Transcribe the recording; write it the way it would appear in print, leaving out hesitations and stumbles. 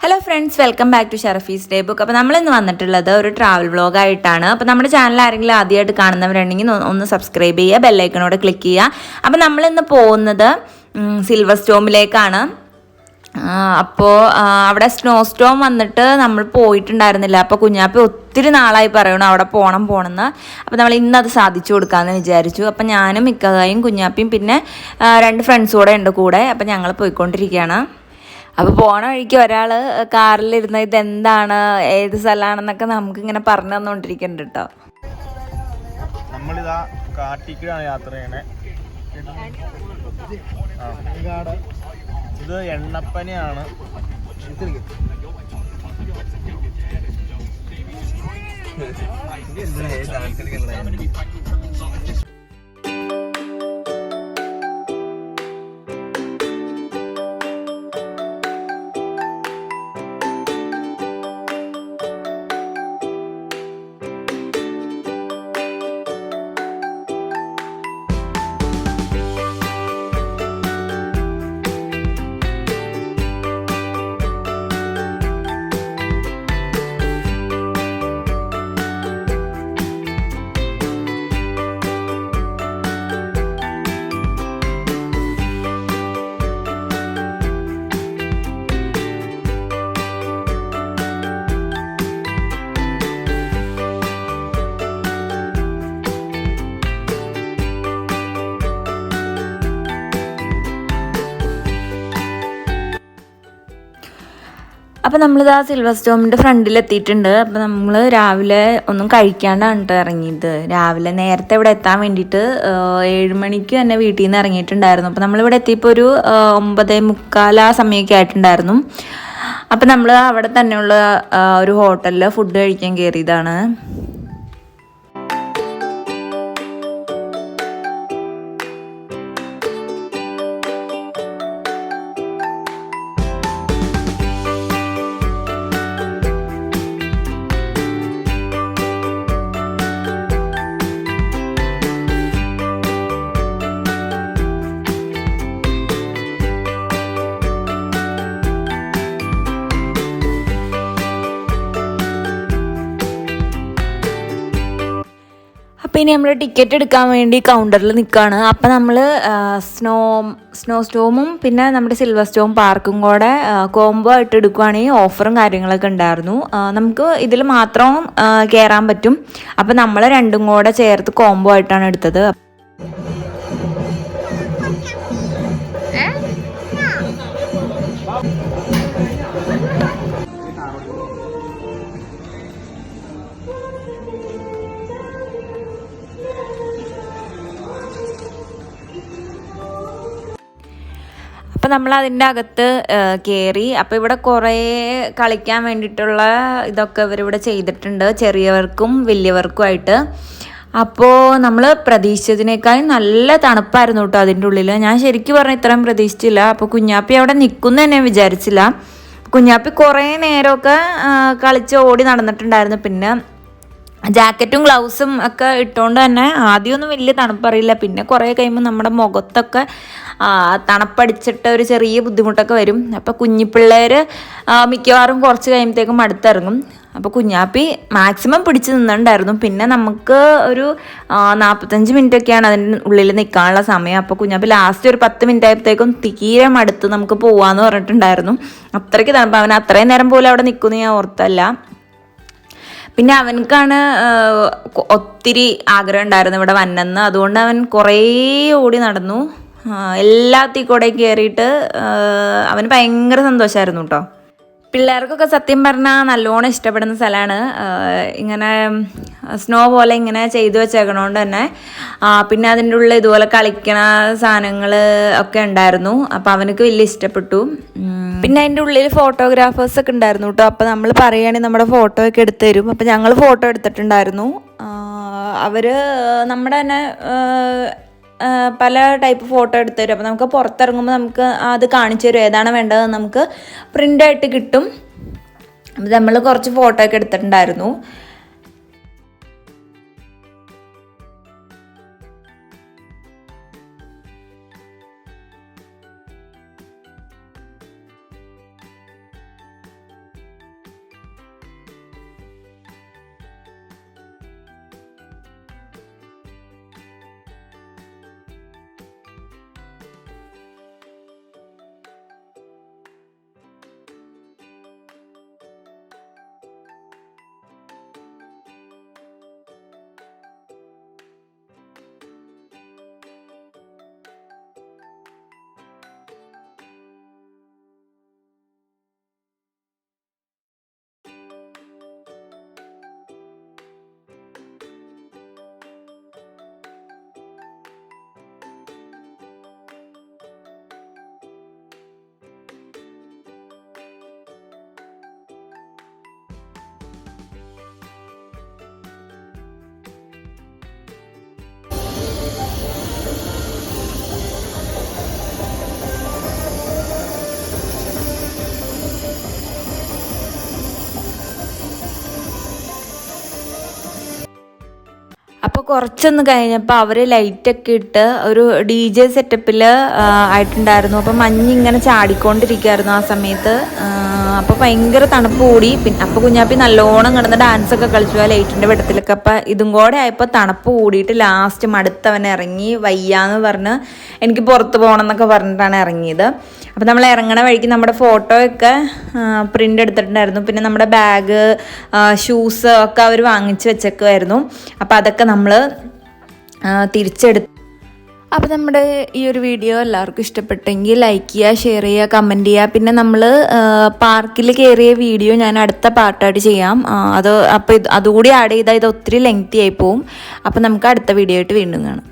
Hello friends, welcome back to Sharafi's day book. അപ്പോൾ നമ്മളിന്ന് വന്നിട്ടുള്ളത് ഒരു ട്രാവൽ വ്ളോഗായിട്ടാണ്. അപ്പോൾ നമ്മുടെ ചാനൽ ആരെങ്കിലും ആദ്യമായിട്ട് കാണുന്നവരുണ്ടെങ്കിൽ ഒന്ന് സബ്സ്ക്രൈബ് ചെയ്യുക, ബെല്ലൈക്കണോട് ക്ലിക്ക് ചെയ്യുക. അപ്പോൾ നമ്മളിന്ന് പോകുന്നത് സിൽവർ സ്റ്റോമിലേക്കാണ്. അപ്പോൾ അവിടെ സ്നോ സ്റ്റോം വന്നിട്ട് നമ്മൾ പോയിട്ടുണ്ടായിരുന്നില്ല. അപ്പോൾ കുഞ്ഞാപ്പി ഒത്തിരി നാളായി പറയണം അവിടെ പോകണമെന്ന്. അപ്പോൾ നമ്മൾ ഇന്നത് സാധിച്ചു കൊടുക്കാമെന്ന് വിചാരിച്ചു. അപ്പോൾ ഞാനും മിക്കതായും കുഞ്ഞാപ്പിയും പിന്നെ 2 ഫ്രണ്ട്സ് കൂടെ ഉണ്ട് കൂടെ. അപ്പോൾ ഞങ്ങൾ പോയിക്കൊണ്ടിരിക്കുകയാണ്. അപ്പോൾ പോണ വഴിക്ക് ഒരാൾ കാറിലിരുന്ന് ഇതെന്താണ്, ഏത് സ്ഥലമാണെന്നൊക്കെ നമുക്കിങ്ങനെ പറഞ്ഞു തന്നുകൊണ്ടിരിക്കുന്നുണ്ട് കേട്ടോ. നമ്മളിതാ കാട്ടിക്കാണ് യാത്ര ചെയ്യണേ. ഇത് എണ്ണപ്പനയാണ്. അപ്പോൾ നമ്മളിതാ സിൽവർ സ്റ്റോമിൻ്റെ ഫ്രണ്ടിലെത്തിയിട്ടുണ്ട്. അപ്പോൾ നമ്മൾ രാവിലെ ഒന്നും കഴിക്കാണ്ടാണ് കേട്ടോ ഇറങ്ങിയത്. രാവിലെ നേരത്തെ ഇവിടെ എത്താൻ വേണ്ടിയിട്ട് 7 മണിക്ക് തന്നെ വീട്ടിൽ നിന്ന് ഇറങ്ങിയിട്ടുണ്ടായിരുന്നു. അപ്പോൾ നമ്മളിവിടെ എത്തിയപ്പോൾ ഒരു 9:45 ആ സമയമൊക്കെ ആയിട്ടുണ്ടായിരുന്നു. അപ്പോൾ നമ്മൾ അവിടെ തന്നെയുള്ള ഒരു ഹോട്ടലിൽ ഫുഡ് കഴിക്കാൻ കയറിയതാണ്. അപ്പോൾ ഇനി നമ്മൾ ടിക്കറ്റ് എടുക്കാൻ വേണ്ടി കൗണ്ടറിൽ നിൽക്കുകയാണ്. അപ്പോൾ നമ്മൾ സ്നോ സ്റ്റോമും പിന്നെ നമ്മുടെ സിൽവർ സ്റ്റോം പാർക്കും കൂടെ കോംബോ ആയിട്ട് എടുക്കുകയാണെങ്കിൽ ഓഫറും കാര്യങ്ങളൊക്കെ ഉണ്ടായിരുന്നു. നമുക്ക് ഇതിൽ മാത്രം കയറാൻ പറ്റും. അപ്പോൾ നമ്മൾ രണ്ടും കൂടെ ചേർത്ത് കോംബോ ആയിട്ടാണ് എടുത്തത്. അപ്പോൾ നമ്മൾ അതിൻ്റെ അകത്ത് കയറി. അപ്പോൾ ഇവിടെ കുറേ കളിക്കാൻ വേണ്ടിയിട്ടുള്ള ഇതൊക്കെ ഇവരിവിടെ ചെയ്തിട്ടുണ്ട്, ചെറിയവർക്കും വലിയവർക്കുമായിട്ട്. അപ്പോൾ നമ്മൾ പ്രതീക്ഷിച്ചതിനേക്കാളും നല്ല തണുപ്പായിരുന്നു കേട്ടോ അതിൻ്റെ ഉള്ളിൽ. ഞാൻ ശരിക്കും പറഞ്ഞാൽ ഇത്രയും പ്രതീക്ഷിച്ചില്ല. അപ്പോൾ കുഞ്ഞാപ്പി അവിടെ നിൽക്കുന്നു തന്നെ വിചാരിച്ചില്ല. കുഞ്ഞാപ്പി കുറേ നേരമൊക്കെ കളിച്ച് ഓടി നടന്നിട്ടുണ്ടായിരുന്നു. പിന്നെ ജാക്കറ്റും ഗ്ലൗസും ഒക്കെ ഇട്ടുകൊണ്ട് തന്നെ ആദ്യമൊന്നും വലിയ തണുപ്പറിയില്ല. പിന്നെ കുറേ കഴിയുമ്പോൾ നമ്മുടെ മുഖത്തൊക്കെ തണുപ്പടിച്ചിട്ട് ഒരു ചെറിയ ബുദ്ധിമുട്ടൊക്കെ വരും. അപ്പോൾ കുഞ്ഞിപ്പിള്ളേർ മിക്കവാറും കുറച്ച് കഴിയുമ്പോഴത്തേക്കും അടുത്തിറങ്ങും. അപ്പോൾ കുഞ്ഞാപ്പി മാക്സിമം പിടിച്ച് നിന്നിട്ടുണ്ടായിരുന്നു. പിന്നെ നമുക്ക് ഒരു 45 മിനിറ്റൊക്കെയാണ് അതിൻ്റെ ഉള്ളിൽ നിൽക്കാനുള്ള സമയം. അപ്പോൾ കുഞ്ഞാപ്പി ലാസ്റ്റ് ഒരു 10 മിനിറ്റ് ആയപ്പോഴത്തേക്കും തീരെ മടുത്ത് നമുക്ക് പോവാമെന്ന് പറഞ്ഞിട്ടുണ്ടായിരുന്നു. അത്രയ്ക്ക് തണുപ്പ്. അവൻ അത്രയും നേരം പോലും അവിടെ നിൽക്കുമെന്ന് ഞാൻ ഓർത്തല്ല. പിന്നെ അവനക്കാണ് ഒത്തിരി ആഗ്രഹം ഉണ്ടായിരുന്നു ഇവിടെ വന്നെന്ന്. അതുകൊണ്ട് അവൻ കുറേ ഓടി നടന്നു. എല്ലാത്തിൽ കൂടെ കയറിയിട്ട് അവന് ഭയങ്കര സന്തോഷമായിരുന്നു കേട്ടോ. പിള്ളേർക്കൊക്കെ സത്യം പറഞ്ഞാൽ നല്ലോണം ഇഷ്ടപ്പെടുന്ന സ്ഥലമാണ്. ഇങ്ങനെ സ്നോ പോലെ ഇങ്ങനെ ചെയ്തു വെച്ചേക്കണോണ്ട് തന്നെ. പിന്നെ അതിൻ്റെ ഉള്ളിൽ ഇതുപോലെ കളിക്കണ സാധനങ്ങൾ ഒക്കെ ഉണ്ടായിരുന്നു. അപ്പോൾ അവനക്ക് വലിയ ഇഷ്ടപ്പെട്ടു. പിന്നെ അതിൻ്റെ ഉള്ളിൽ ഫോട്ടോഗ്രാഫേഴ്സൊക്കെ ഉണ്ടായിരുന്നു കേട്ടോ. അപ്പോൾ നമ്മൾ പറയുകയാണെങ്കിൽ നമ്മുടെ ഫോട്ടോ ഒക്കെ എടുത്തു തരും. അപ്പോൾ ഞങ്ങൾ ഫോട്ടോ എടുത്തിട്ടുണ്ടായിരുന്നു. അവർ നമ്മുടെ തന്നെ പല ടൈപ്പ് ഫോട്ടോ എടുത്തു തരും. അപ്പോൾ നമുക്ക് പുറത്തിറങ്ങുമ്പോൾ നമുക്ക് അത് കാണിച്ചു തരും, ഏതാണ് വേണ്ടത് നമുക്ക് പ്രിൻ്റായിട്ട് കിട്ടും. അപ്പോൾ നമ്മൾ കുറച്ച് ഫോട്ടോ ഒക്കെ എടുത്തിട്ടുണ്ടായിരുന്നു. കുറച്ചൊന്ന് കഴിഞ്ഞപ്പോൾ അവർ ലൈറ്റൊക്കെ ഇട്ട് ഒരു DJ സെറ്റപ്പിൽ ആയിട്ടുണ്ടായിരുന്നു. അപ്പോൾ മഞ്ഞിങ്ങനെ ചാടിക്കൊണ്ടിരിക്കുമായിരുന്നു ആ സമയത്ത്. അപ്പോൾ ഭയങ്കര തണുപ്പ് കൂടി. പിന്നെ അപ്പോൾ കുഞ്ഞാപ്പി നല്ലോണം കിടന്ന് ഡാൻസൊക്കെ കളിച്ചു ആ ലൈറ്റിൻ്റെ വെട്ടത്തിലൊക്കെ. അപ്പോൾ ഇതും കൂടെ ആയപ്പോൾ തണുപ്പ് കൂടിയിട്ട് ലാസ്റ്റ് മടുത്തവൻ ഇറങ്ങി. വയ്യാന്ന് പറഞ്ഞ് എനിക്ക് പുറത്ത് പോകണം എന്നൊക്കെ പറഞ്ഞിട്ടാണ് ഇറങ്ങിയത്. അപ്പോൾ നമ്മൾ ഇറങ്ങണ വഴിക്ക് നമ്മുടെ ഫോട്ടോയൊക്കെ പ്രിൻ്റ് എടുത്തിട്ടുണ്ടായിരുന്നു. പിന്നെ നമ്മുടെ ബാഗ്, ഷൂസ് ഒക്കെ അവർ വാങ്ങിച്ച് വെച്ചേക്കുമായിരുന്നു. അപ്പോൾ അതൊക്കെ നമ്മൾ തിരിച്ചെടുത്തു. അപ്പോൾ നമ്മുടെ ഈ ഒരു വീഡിയോ എല്ലാവർക്കും ഇഷ്ടപ്പെട്ടെങ്കിൽ ലൈക്ക് ചെയ്യുക, ഷെയർ ചെയ്യുക, കമൻറ്റ് ചെയ്യുക. പിന്നെ നമ്മൾ പാർക്കിൽ കയറിയ വീഡിയോ ഞാൻ അടുത്ത പാർട്ടായിട്ട് ചെയ്യാം. അപ്പോൾ അതുകൂടി ആഡ് ചെയ്താൽ ഇത് ഒത്തിരി ലെങ്തി ആയി പോവും. അപ്പോൾ നമുക്ക് അടുത്ത വീഡിയോ ആയിട്ട് വീണ്ടും കാണാം.